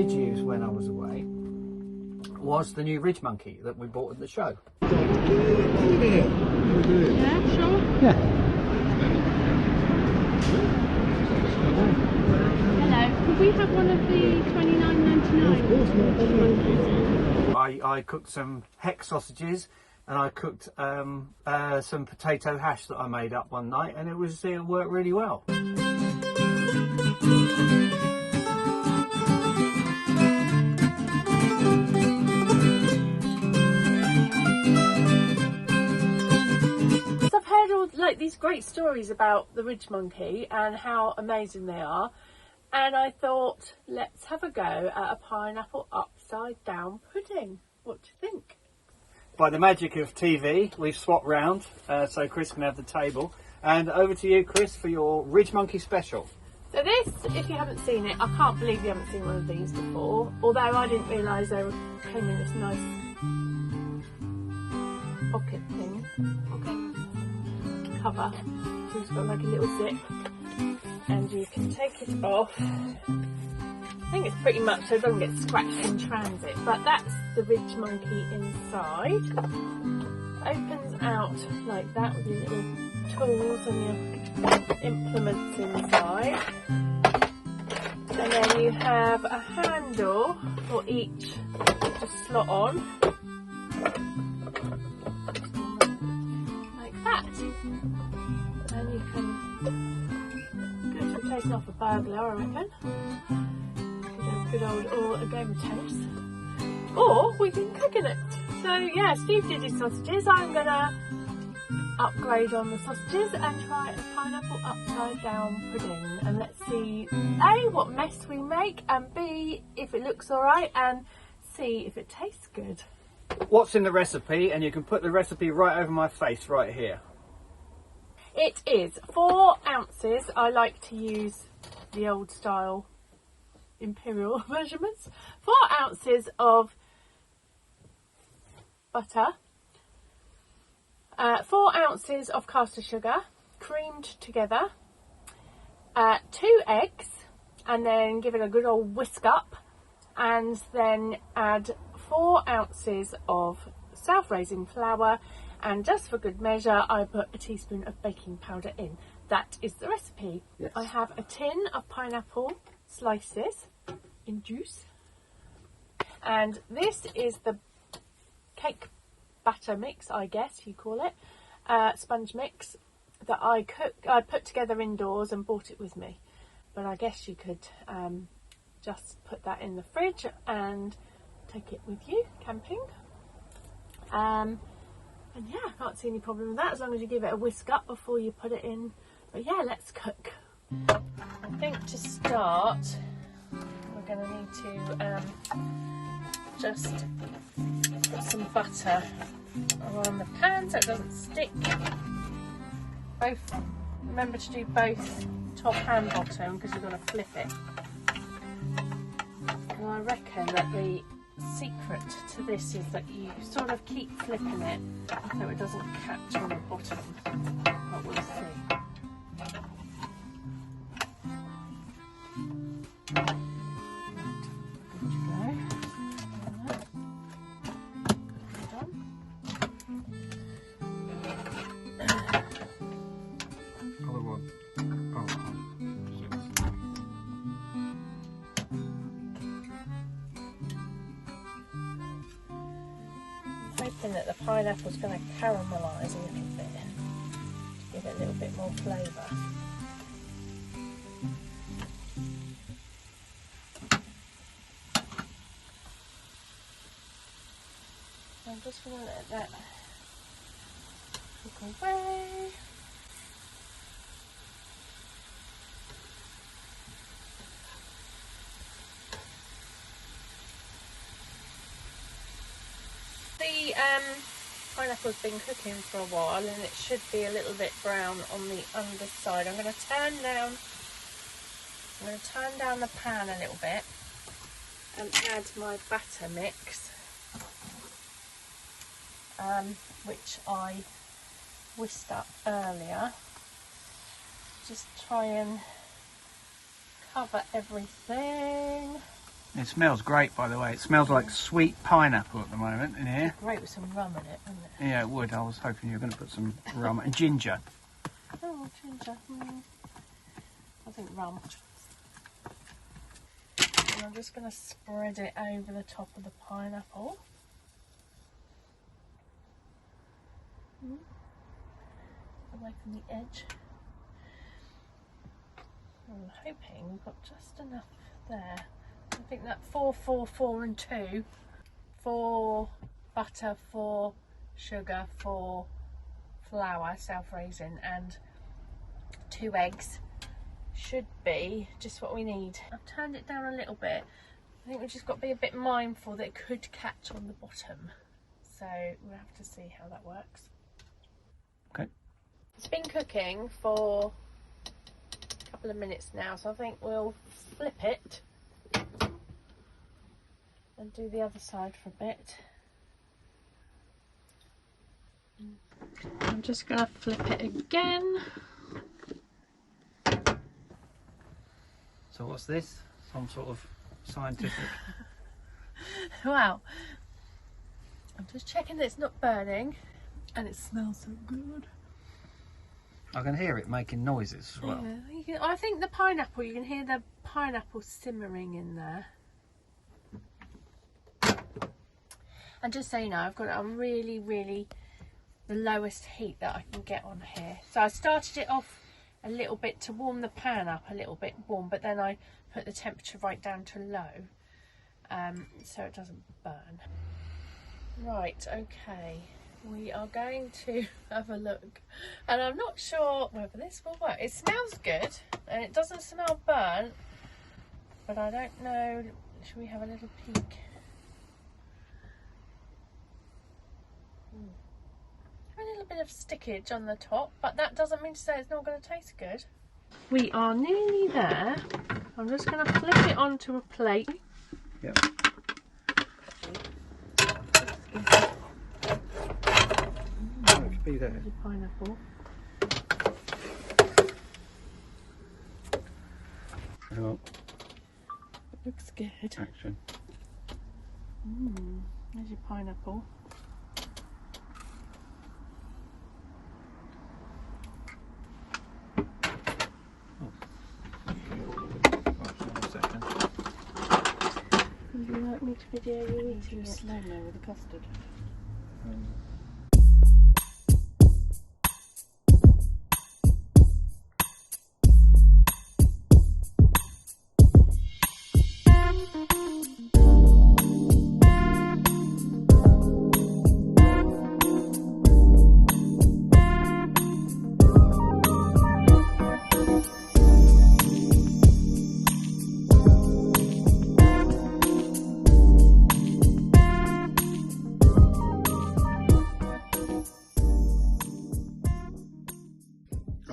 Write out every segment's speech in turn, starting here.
did use when I was away was the new Ridgemonkey that we bought at the show. Yeah, sure. Yeah. Hello. Could we have one of the $29.99? I cooked some hex sausages and I cooked some potato hash that I made up one night, and it worked really well. Like these great stories about the Ridgemonkey and how amazing they are, and I thought, let's have a go at a pineapple upside down pudding. What do you think? By the magic of TV, we've swapped round so Chris can have the table, and over to you, Chris, for your Ridgemonkey Special. So this, if you haven't seen it, I can't believe you haven't seen one of these before, although I didn't realise they came in this nice pocket thing. Cover, so it's got like a little zip, and you can take it off. I think it's pretty much so it doesn't get scratched in transit, but that's the Ridgemonkey inside. Opens out like that with your little tools and your implements inside, and then you have a handle for each to slot on. And you can good for taking off a burglar, I reckon. Good old or a game of tennis. Or we can cook in it. So yeah, Steve did his sausages. I'm gonna upgrade on the sausages and try a pineapple upside down pudding. And let's see A, what mess we make, and B, if it looks alright, and C, if it tastes good. What's in the recipe? And you can put the recipe right over my face right here. It is 4 ounces. I like to use the old style imperial measurements. 4 ounces of butter, 4 ounces of caster sugar, creamed together, 2 eggs, and then give it a good old whisk up, and then add 4 ounces of self-raising flour. And just for good measure, I put a teaspoon of baking powder in. That is the recipe. Yes. I have a tin of pineapple slices in juice. And this is the cake batter mix, I guess you call it, sponge mix that I put together indoors and brought it with me. But I guess you could just put that in the fridge and take it with you camping. And yeah, I can't see any problem with that as long as you give it a whisk up before you put it in. But yeah, let's cook. I think to start, we're going to need to just put some butter around the pan so it doesn't stick. Remember to do both top and bottom because you're going to flip it. And I reckon that the secret to this is that you sort of keep flipping it so it doesn't catch on the bottom, but we'll see. Good to go. Other one. Hoping that the pineapple's going to caramelise a little bit to give it a little bit more flavour. I'm just going to let that cook away. The pineapple's been cooking for a while and it should be a little bit brown on the underside. I'm going to turn down the pan a little bit and add my batter mix, which I whisked up earlier. Just try and cover everything. It smells great, by the way. It smells like sweet pineapple at the moment in here. Great with some rum in it, wouldn't it? Yeah, it would. I was hoping you were going to put some rum and ginger. Oh, ginger. I think rum. And I'm just going to spread it over the top of the pineapple. Away from the edge. I'm hoping we've got just enough there. I think that 4, 4, 4 and 2. 4 butter, 4 sugar, 4 flour, self-raising, and 2 eggs should be just what we need. I've turned it down a little bit. I think we've just got to be a bit mindful that it could catch on the bottom. So we'll have to see how that works. Okay. It's been cooking for a couple of minutes now, so I think we'll flip it and do the other side for a bit. I'm just going to flip it again. So what's this? Some sort of scientific... Wow. I'm just checking that it's not burning, and it smells so good. I can hear it making noises as well. Yeah, I think the pineapple, you can hear the pineapple simmering in there. And just so you know, I've got it on really, really the lowest heat that I can get on here. So I started it off a little bit to warm the pan up a little bit warm, but then I put the temperature right down to low, so it doesn't burn. Right, okay, we are going to have a look, and I'm not sure whether this will work. It smells good and it doesn't smell burnt, but I don't know. Should we have a little peek? A little bit of stickage on the top, but that doesn't mean to say it's not going to taste good. We are nearly there. I'm just going to flip it onto a plate. Yep. Be there. The pineapple. Oh, It looks good. action. There's your pineapple. Would you like me to video you eating it? Slow-mo with the custard.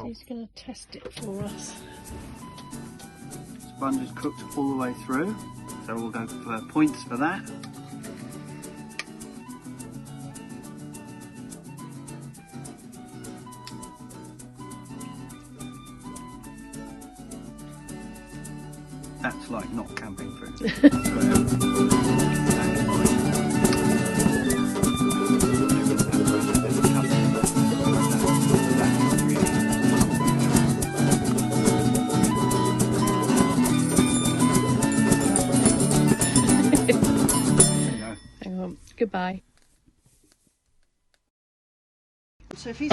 He's going to test it for us. Sponge is cooked all the way through, so we'll go for points for that. That's like not camping food. Goodbye. So if he's